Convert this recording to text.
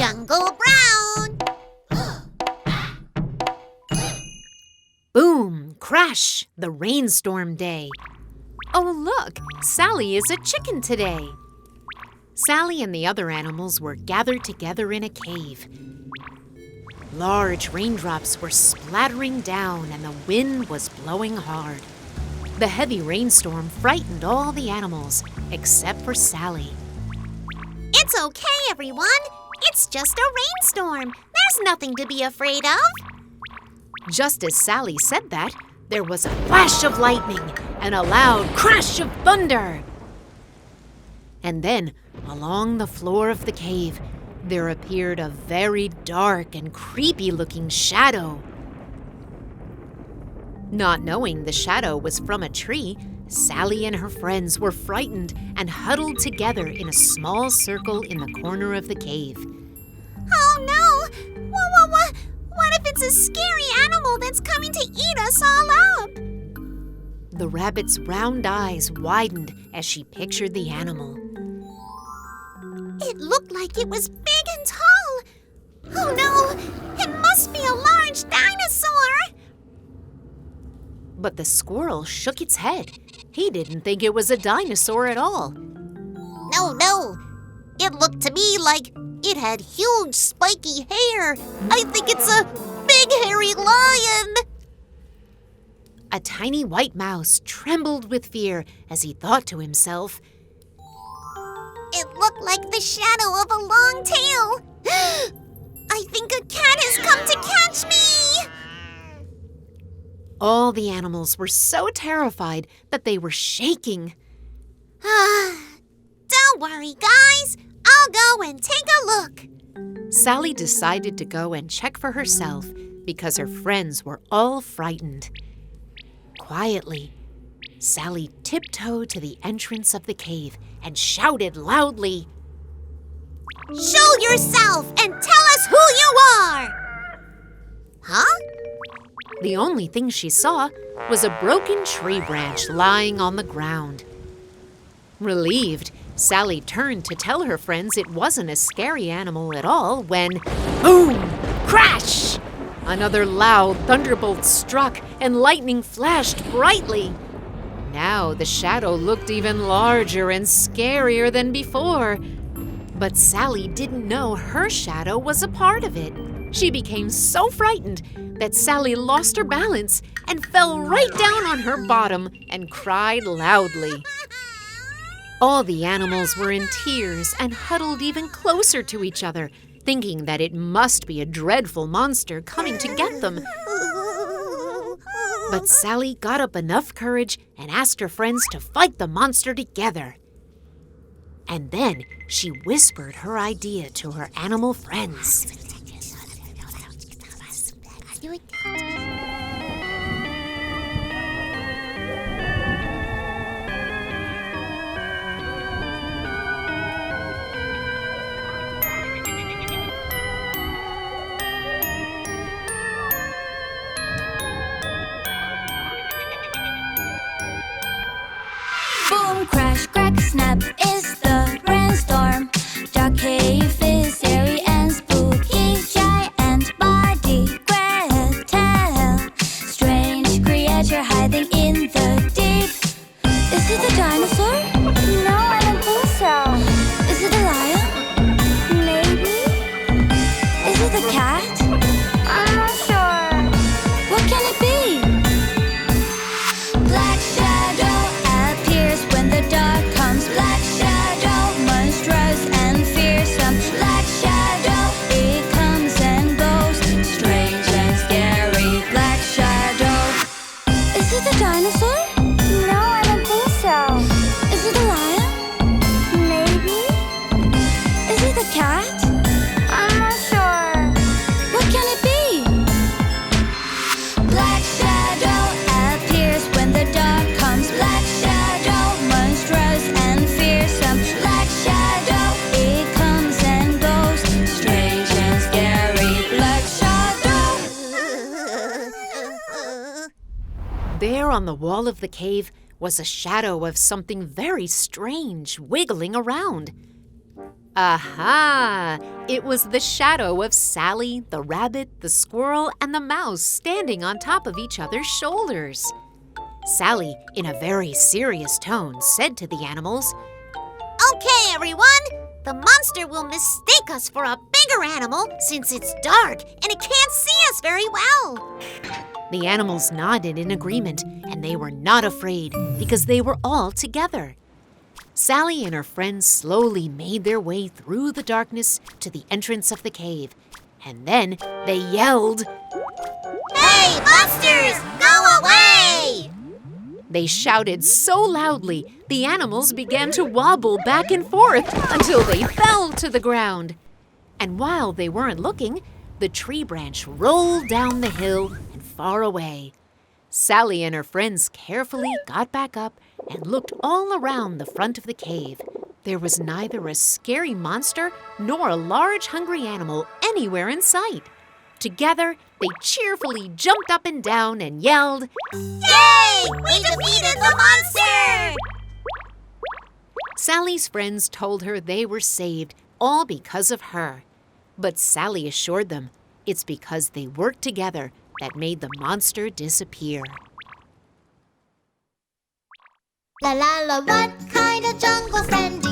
Jungle Brown! Boom! Crash! The rainstorm day. Oh, look! Sally is a chicken today. Sally and the other animals were gathered together in a cave. Large raindrops were splattering down and the wind was blowing hard. The heavy rainstorm frightened all the animals, except for Sally. It's okay, everyone. It's just a rainstorm. There's nothing to be afraid of. Just as Sally said that, there was a flash of lightning and a loud crash of thunder. And then, along the floor of the cave, there appeared a very dark and creepy-looking shadow. Not knowing the shadow was from a tree, Sally and her friends were frightened and huddled together in a small circle in the corner of the cave. Oh no! What if it's a scary animal that's coming to eat us all up? The rabbit's round eyes widened as she pictured the animal. It looked like it was big and tall. Oh no! It must be a large dinosaur! But the squirrel shook its head. He didn't think it was a dinosaur at all. No. It looked to me like it had huge spiky hair. I think it's a big hairy lion. A tiny white mouse trembled with fear as he thought to himself, It looked like the shadow of a long tail. I think a cat has come to catch me. All the animals were so terrified that they were shaking. Don't worry, guys. I'll go and take a look. Sally decided to go and check for herself because her friends were all frightened. Quietly, Sally tiptoed to the entrance of the cave and shouted loudly, Show yourself and tell us who you are! Huh? The only thing she saw was a broken tree branch lying on the ground. Relieved, Sally turned to tell her friends it wasn't a scary animal at all when, boom! Crash! Another loud thunderbolt struck and lightning flashed brightly. Now the shadow looked even larger and scarier than before. But Sally didn't know her shadow was a part of it. She became so frightened that Sally lost her balance and fell right down on her bottom and cried loudly. All the animals were in tears and huddled even closer to each other, thinking that it must be a dreadful monster coming to get them. But Sally got up enough courage and asked her friends to fight the monster together. And then she whispered her idea to her animal friends. Boom, crash, crack, snap is the rainstorm. Dark cave is airy and spooky. Giant body, great tail. Strange creature hiding in the deep. Is it a dinosaur? No, I don't think so. Is it a lion? Maybe. Is it a cat? I'm not sure. What can it be? Black shadow appears when the dark comes. Black shadow, monstrous and fearsome. Black shadow, it comes and goes. Strange and scary, black shadow. Is it a dinosaur? No, I don't think so. Is it a lion? Maybe. Is it a cat? I'm not sure. What can it be? Black shadow appears when the dark comes. Black shadow, monstrous and fearsome. Black shadow, it comes and goes. Strange and scary, black shadow. There on the wall of the cave was a shadow of something very strange wiggling around. Aha! It was the shadow of Sally, the rabbit, the squirrel, and the mouse standing on top of each other's shoulders. Sally, in a very serious tone, said to the animals, Okay, everyone. The monster will mistake us for a bigger animal since it's dark and it can't see us very well. The animals nodded in agreement, and they were not afraid because they were all together. Sally and her friends slowly made their way through the darkness to the entrance of the cave, and then they yelled, Hey, monsters, go away! They shouted so loudly, the animals began to wobble back and forth until they fell to the ground. And while they weren't looking, the tree branch rolled down the hill and far away. Sally and her friends carefully got back up and looked all around the front of the cave. There was neither a scary monster nor a large hungry animal anywhere in sight. Together, they cheerfully jumped up and down and yelled, Yay! We defeated the monster! Sally's friends told her they were saved, all because of her. But Sally assured them it's because they worked together that made the monster disappear. La la la, what kind of jungle friend